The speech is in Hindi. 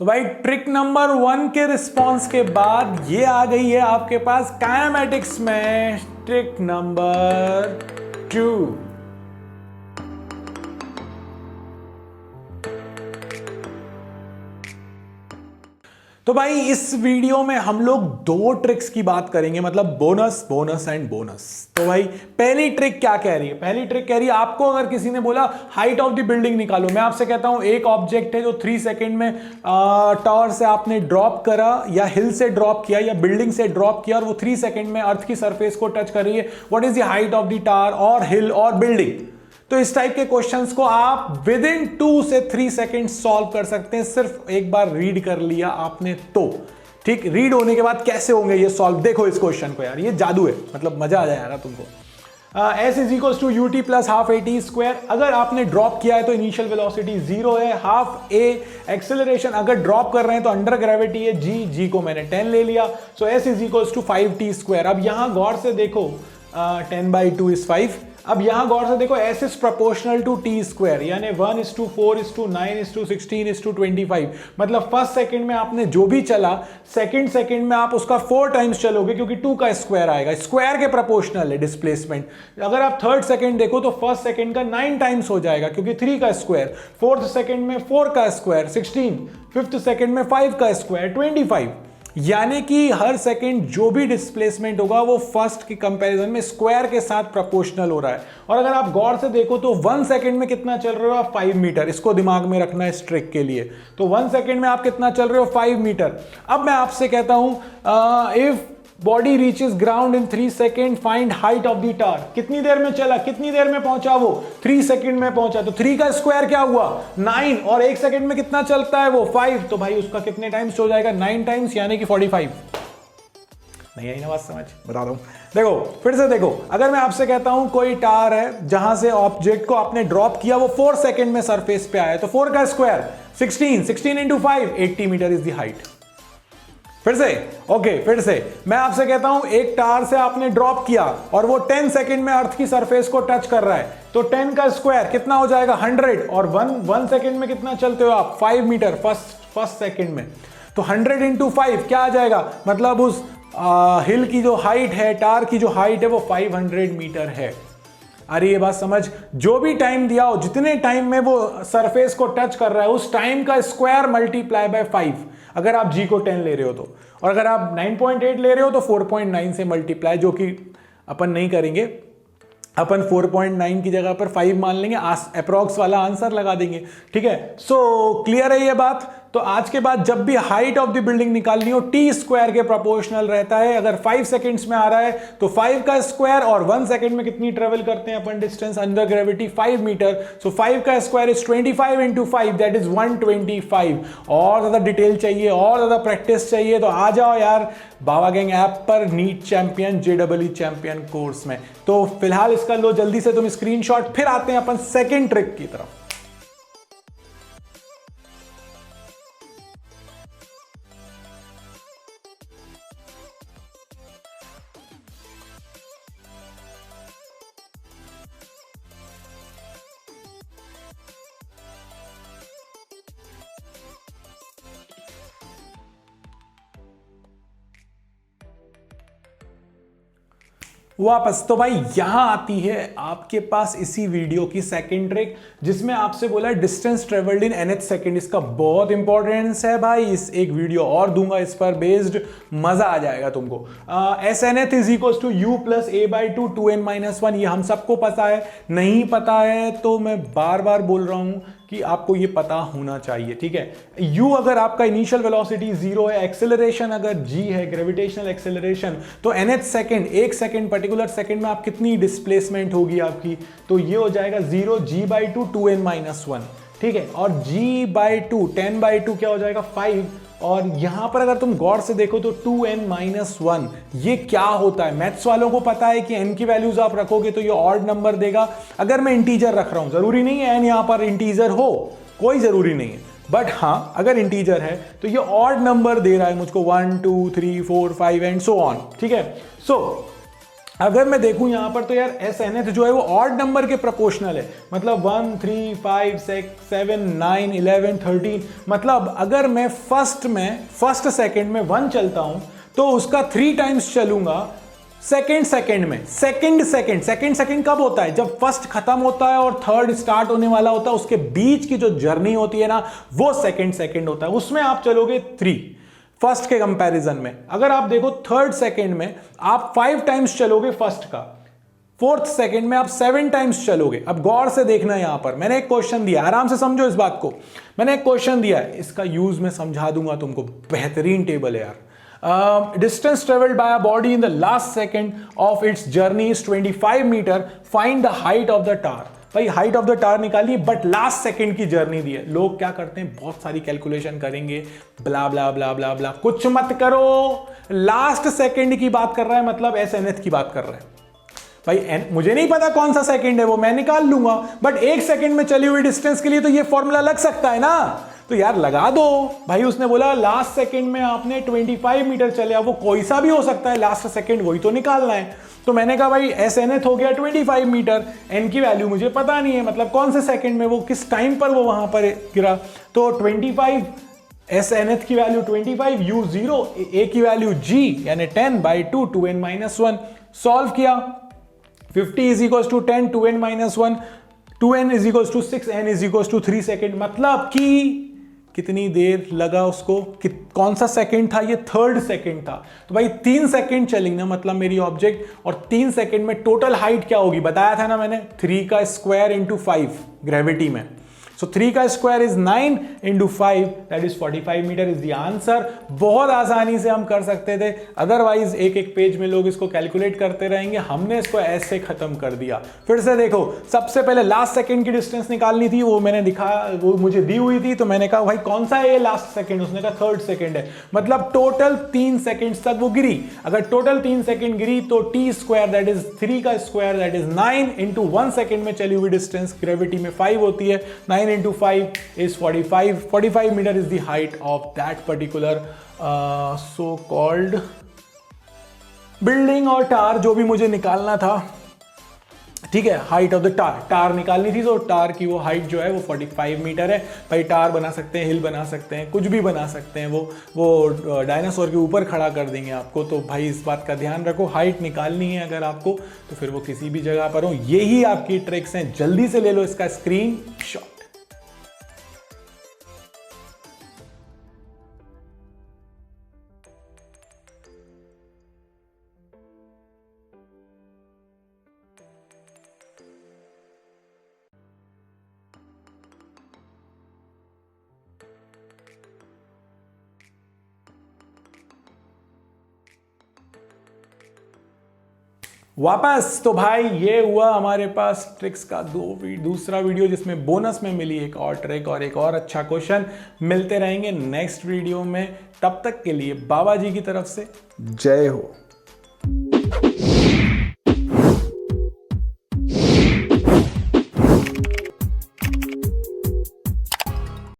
तो भाई ट्रिक नंबर 1 के रिस्पॉन्स के बाद ये आ गई है आपके पास काइनेमैटिक्स में ट्रिक नंबर 2। तो भाई इस वीडियो में हम लोग दो ट्रिक्स की बात करेंगे, मतलब बोनस बोनस एंड बोनस। तो भाई पहली ट्रिक क्या कह रही है? पहली ट्रिक कह रही है आपको अगर किसी ने बोला हाइट ऑफ द बिल्डिंग निकालो, मैं आपसे कहता हूं एक ऑब्जेक्ट है जो 3 सेकंड में टावर से आपने ड्रॉप करा या हिल से ड्रॉप किया या बिल्डिंग से ड्रॉप किया और वो 3 सेकंड में अर्थ की सरफेस को टच कर रही है। What is the height of the tower और हिल और बिल्डिंग? तो इस टाइप के क्वेश्चंस को आप विद इन 2 से 3 सेकंड सॉल्व कर सकते हैं, सिर्फ एक बार रीड कर लिया आपने तो। ठीक, रीड होने के बाद कैसे होंगे ये सॉल्व, देखो इस क्वेश्चन को यार, ये जादू है, मतलब मजा आ जाएगा तुमको। S is equal to ut plus half at square. अगर आपने ड्रॉप किया है तो इनिशियल वेलोसिटी 0 है, हाफ a एक्सेलरेशन अगर ड्रॉप कर रहे हैं तो अंडर ग्रेविटी है g को मैंने 10 ले लिया, so s is equal to 5t square. अब यहां गौर से देखो 10/2 इज 5। अब यहां गौर से देखो s is proportional to t square, यानी 1:4:9:16:25। मतलब फर्स्ट सेकंड में आपने जो भी चला, सेकंड सेकंड में आप उसका 4 टाइम्स चलोगे क्योंकि 2 का स्क्वायर आएगा, स्क्वायर के प्रोपोर्शनल है डिस्प्लेसमेंट। अगर आप थर्ड सेकंड देखो तो फर्स्ट सेकंड का 9 टाइम्स हो जाएगा क्योंकि 3 का स्क्वायर, फोर्थ सेकंड में 4 का स्क्वायर 16, फिफ्थ सेकंड में 5 का स्क्वायर 25। यानी कि हर सेकंड जो भी डिस्प्लेसमेंट होगा वो फर्स्ट की कंपैरिजन में स्क्वायर के साथ प्रोपोर्शनल हो रहा है। और अगर आप गौर से देखो तो 1 सेकंड में कितना चल रहे हो आप? 5 मीटर। इसको दिमाग में रखना है इस ट्रिक के लिए। तो 1 सेकंड में आप कितना चल रहे हो? 5 मीटर। अब मैं आपसे कहता हूं if body reaches ground in 3 second find height of the tower. कितनी देर में चला, कितनी देर में पहुंचा वो? 3 सेकेंड में पहुंचा। तो 3 का स्क्वायर क्या हुआ? 9, और 1 सेकेंड में कितना चलता है वो? 5। तो भाई उसका कितने टाइम्स हो जाएगा? 9 टाइम्स, यानी कि 45। नहीं आई ना बात समझ? बता रहा हूं, देखो फिर से देखो। अगर मैं आपसे कहता हूं कोई टावर है जहां से ऑब्जेक्ट को आपने ड्रॉप किया, वो 4 सेकेंड में सरफेस पे आया, तो 4 का square 16 into 5 80 metre is the height. फिर से ओके, फिर से मैं आपसे कहता हूं एक टावर से आपने ड्रॉप किया और वो 10 सेकंड में अर्थ की सरफेस को टच कर रहा है, तो 10 का स्क्वायर कितना हो जाएगा? 100। और 1 सेकंड में कितना चलते हो आप? 5 मीटर फर्स्ट सेकंड में। तो 100 इंटू 5 क्या आ जाएगा? मतलब उस हिल की जो हाइट है, टावर की जो हाइट है वो 500 मीटर है। अरे ये बात समझ, जो भी टाइम दिया हो, जितने टाइम में वो सरफेस को टच कर रहा है उस टाइम का स्क्वायर मल्टीप्लाई बाय 5, अगर आप g को 10 ले रहे हो तो। और अगर आप 9.8 ले रहे हो तो 4.9 से मल्टीप्लाई, जो कि अपन नहीं करेंगे, अपन 4.9 की जगह पर 5 मान लेंगे, अप्रॉक्स वाला आंसर लगा देंगे। ठीक है, सो क्लियर है ये बात। तो आज के बाद जब भी हाइट ऑफ द बिल्डिंग निकालनी हो, टी स्क्वायर के प्रोपोर्शनल रहता है। अगर 5 सेकंड्स में आ रहा है तो 5 का स्क्वायर, और 1 सेकंड में कितनी ट्रेवल करते हैं अपन डिस्टेंस अंडर ग्रेविटी? 5 मीटर। सो 5 का square is 25 into 5, that is 125। और ज्यादा डिटेल चाहिए और ज्यादा प्रैक्टिस चाहिए तो आ जाओ यार बाबा गैंग ऐप पर NEET champion JEE champion course में। तो फिलहाल इसका लो जल्दी से तुम स्क्रीनशॉट। फिर आते हैं अपन सेकेंड ट्रिक की तरफ। वापस तो भाई यहां आती है आपके पास इसी वीडियो की सेकंड ट्रिक, जिसमें आपसे बोला distance travelled in nth second. इसका बहुत इंपॉर्टेंस है भाई, इस एक वीडियो और दूंगा इस पर बेस्ड, मजा आ जाएगा तुमको। SNth is equal to u plus a/2 2n-1। ये हम सबको पता है, नहीं पता है तो मैं बार बार बोल रहा हूं कि आपको ये पता होना चाहिए। ठीक है, u अगर आपका इनिशियल वेलोसिटी 0 है, एक्सेलरेशन अगर g है, ग्रेविटेशनल एक्सेलरेशन, तो nth सेकंड, एक सेकंड पर्टिकुलर सेकंड में आप कितनी डिस्प्लेसमेंट होगी आपकी? तो ये हो जाएगा 0 g/2 2n-1। ठीक है, और g/2 10/2 क्या हो जाएगा? 5। और यहां पर अगर तुम गौर से देखो तो 2n-1 ये क्या होता है? मैथ्स वालों को पता है कि n की वैल्यूज आप रखोगे तो ये ऑड नंबर देगा। अगर मैं इंटीजर रख रहा हूं, जरूरी नहीं है n यहां पर इंटीजर हो, कोई जरूरी नहीं है, बट हां अगर इंटीजर है तो ये ऑड नंबर दे रहा है मुझको, 1 2 3 4 5 एंड सो ऑन। ठीक है, सो अगर मैं देखूं यहां पर तो यार एस एन एथ जो है वो ऑड नंबर के प्रोपोर्शनल है, मतलब 1 3 5 6 7 9 11 13, मतलब अगर मैं फर्स्ट सेकंड में 1 चलता हूं तो उसका 3 टाइम्स चलूंगा सेकंड में। सेकंड कब होता है? जब फर्स्ट खत्म होता है और थर्ड स्टार्ट होने वाला होता है, उसके बीच की जो जर्नी होती है ना, वो सेकंड होता है, उसमें आप चलोगे 3 फर्स्ट के कंपैरिजन में। अगर आप देखो थर्ड सेकंड में आप 5 टाइम्स चलोगे फर्स्ट का, फोर्थ सेकंड में आप 7 टाइम्स चलोगे। अब गौर से देखना, यहां पर मैंने एक क्वेश्चन दिया, आराम से समझो इस बात को। मैंने एक क्वेश्चन दिया है, इसका यूज मैं समझा दूंगा तुमको, बेहतरीन टेबल है यार। Distance travelled by a body in the last second of its journey is 25 metre, find the height of the tower. भाई हाइट ऑफ द टार निकालिए, बट लास्ट सेकंड की जर्नी दी है। लोग क्या करते हैं, बहुत सारी कैलकुलेशन करेंगे, ब्ला ब्ला ब्ला ब्ला ब्ला, कुछ मत करो। लास्ट सेकंड की बात कर रहा है, मतलब एस एन एथ की बात कर रहा है। भाई मुझे नहीं पता कौन सा सेकंड है, वो मैं निकाल लूंगा, बट 1 सेकंड में चली हुई डिस्टेंस के लिए तो ये फॉर्मूला लग सकता है ना, तो यार लगा दो। भाई उसने बोला लास्ट सेकंड में आपने 25 मीटर चले, अब वो कोई सा भी हो सकता है, लास्ट सेकंड वही तो निकालना है। तो मैंने कहा भाई एस एन एथ हो गया 25 मीटर, एन की वैल्यू मुझे पता नहीं है, मतलब कौन से सेकंड में, वो किस टाइम पर वो वहां पर गिरा। तो 25 एस एन एथ की वैल्यू 25, यू 0, ए की वैल्यू जी यानी 10/2 2n-1। सॉल्व किया, 50 is equal to 10 2n-1, 2n is equal to 6, n is equal to 3 second. मतलब कि कितनी देर लगा उसको, कौन सा सेकंड था, ये थर्ड सेकंड था। तो भाई 3 सेकंड चलेंगे ना, मतलब मेरी ऑब्जेक्ट, और 3 सेकंड में टोटल हाइट क्या होगी बताया था ना मैंने, 3 का स्क्वायर इंटू 5 ग्रेविटी में। सो 3 का square is 9 into 5, that is 45 metre is the answer. बहुत आसानी से हम कर सकते थे, अदरवाइज एक पेज में लोग इसको कैलकुलेट करते रहेंगे, हमने इसको ऐसे खत्म कर दिया। फिर से देखो, सबसे पहले लास्ट सेकंड की डिस्टेंस निकालनी थी, वो मैंने वो मुझे दी हुई थी, तो मैंने कहा भाई कौन सा है ये लास्ट सेकंड, उसने कहा थर्ड सेकंड है, मतलब टोटल 3 सेकंड तक वो गिरी। अगर टोटल 3 सेकंड गिरी तो टी स्क्वायर दैट इज 3 का square that is 9 into 1 second में चली हुई डिस्टेंस, ग्रेविटी में 5 होती है, 9 into 5 is 45. 45 meter is the height of that particular so-called building और टार, जो भी मुझे निकालना था। ठीक है, हाइट ऑफ द टार निकालनी थी, तो टार की वो हाइट जो है वो 45 मीटर है। भाई टार बना सकते हैं, हिल बना सकते हैं, कुछ भी बना सकते हैं, वो डायनासोर के ऊपर खड़ा कर देंगे आपको। तो भाई इस बात का ध्यान रखो, हाइट निकालनी है अगर आपको, तो फिर वो किसी भी जगह पर हो। यही आपकी ट्रिक्स हैं, जल्दी से ले लो इसका स्क्रीनशॉट। वापस, तो भाई ये हुआ हमारे पास ट्रिक्स का दूसरा वीडियो, जिसमें बोनस में मिली एक और ट्रिक और एक और अच्छा क्वेश्चन। मिलते रहेंगे नेक्स्ट वीडियो में, तब तक के लिए बाबा जी की तरफ से जय हो।